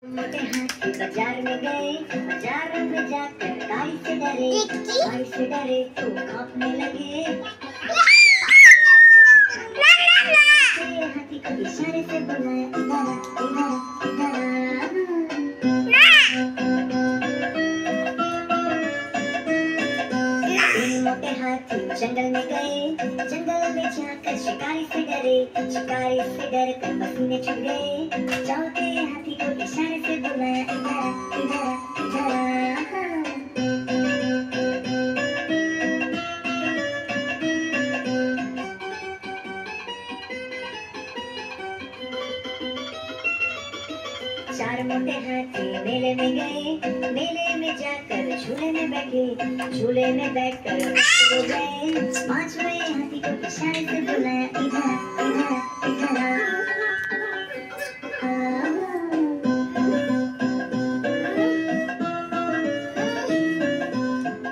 मोटे हाथी बाजार में गए, बाजार में जाकर गाड़ी से डरे तो कांपने लगे। हाथी को इशारे से बुलाया, इधर मोटे हाथी जंगल में गए, जंगल में जाकर शिकारी से डर कर पसीने छूट गए। चौथे हाथी को इशारे से बुलाया, इधर चार मोटे हाथी मेले में गए, मेले में जाकर झूले में बैठकर हो गए। पांचवें हाथी को इशारे से बुलाया, इधर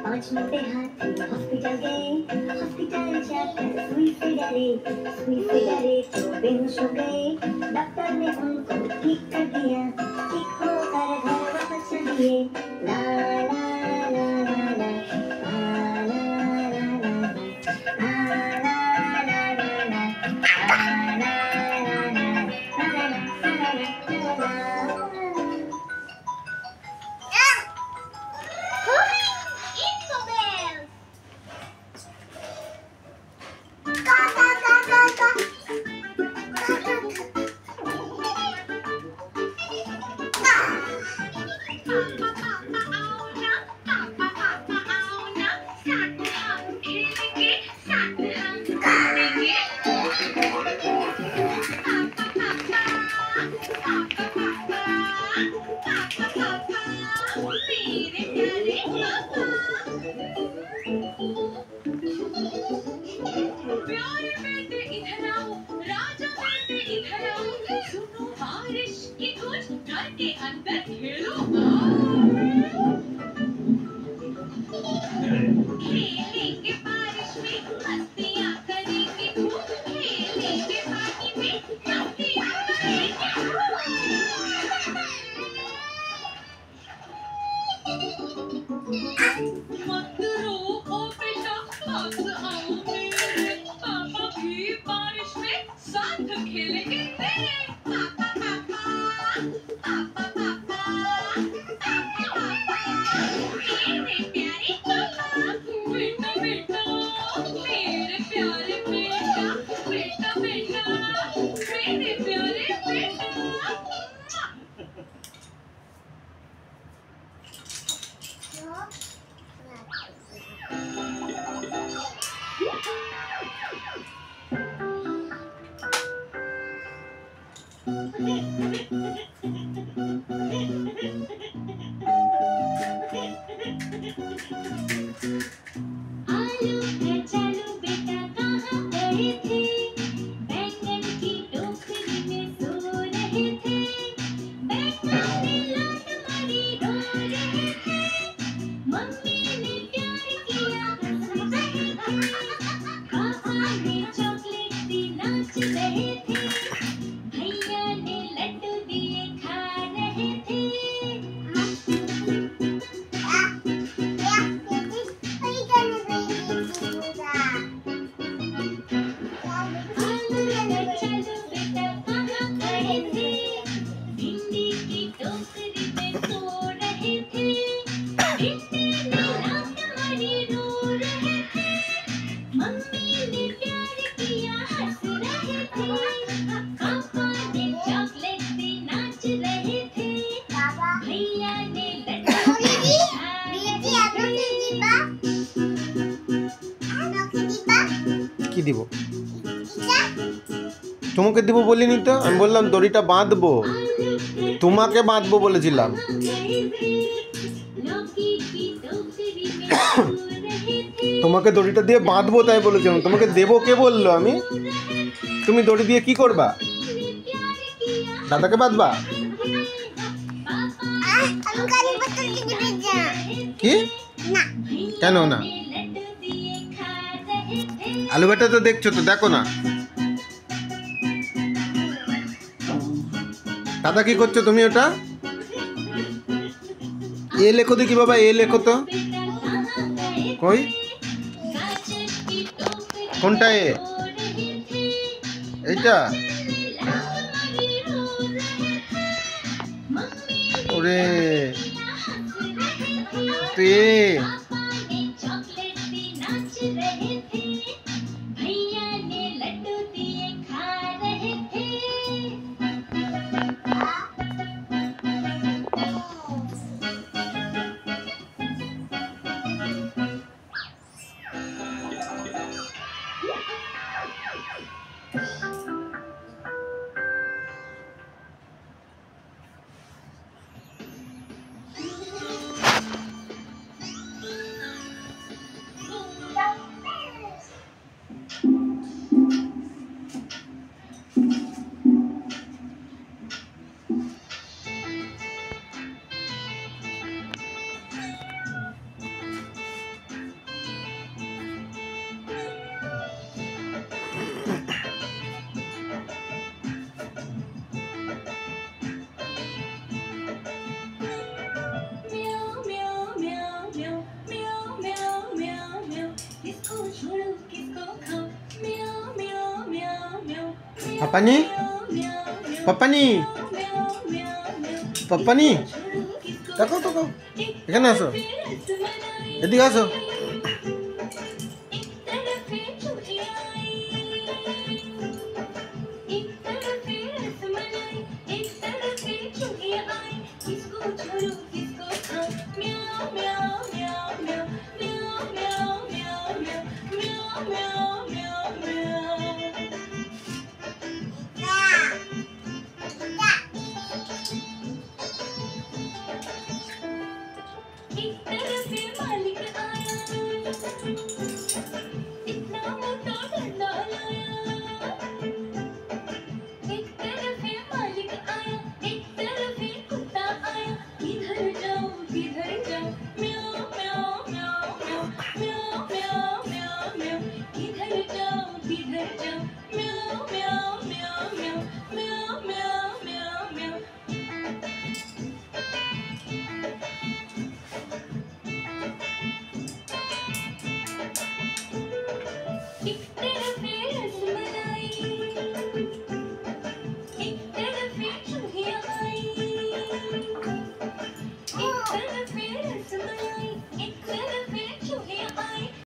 पांच मोटे हाथी हॉस्पिटल गए, हॉस्पिटल जाकर सुई से डरे तो बेहोश हो गए। डॉक्टर ने उनको ठीक कर दिया, ठीक होकर घर वापस चल दिए। ला ला ला ला ला কি দিব? তোমাকে দিব বলিনি তো, আমি বললাম দড়িটা বাঁধবো, তোমাকে বাঁধবো বলেছিলাম। তোমাকে দড়িটা দিয়ে বাঁধবো তাই বলেছিলাম, তোমাকে দেবো কে বললো? আমি। তুমি দড়ি দিয়ে কি করবা? দাদাকে বাঁধবা? কি? কেন না? আলু ভাটা তো দেখছো তো, দেখো না। দাদা কি করছো তুমি ওটা? ए लिखो देखी बाबा, ए लिखो तो कोई কোনটা এ? এইটা? ওরে তো এ পাপা নি, পাপা নি, পাপা নি, দেখো তো, এখানে আসো, এদিকে আসো। It's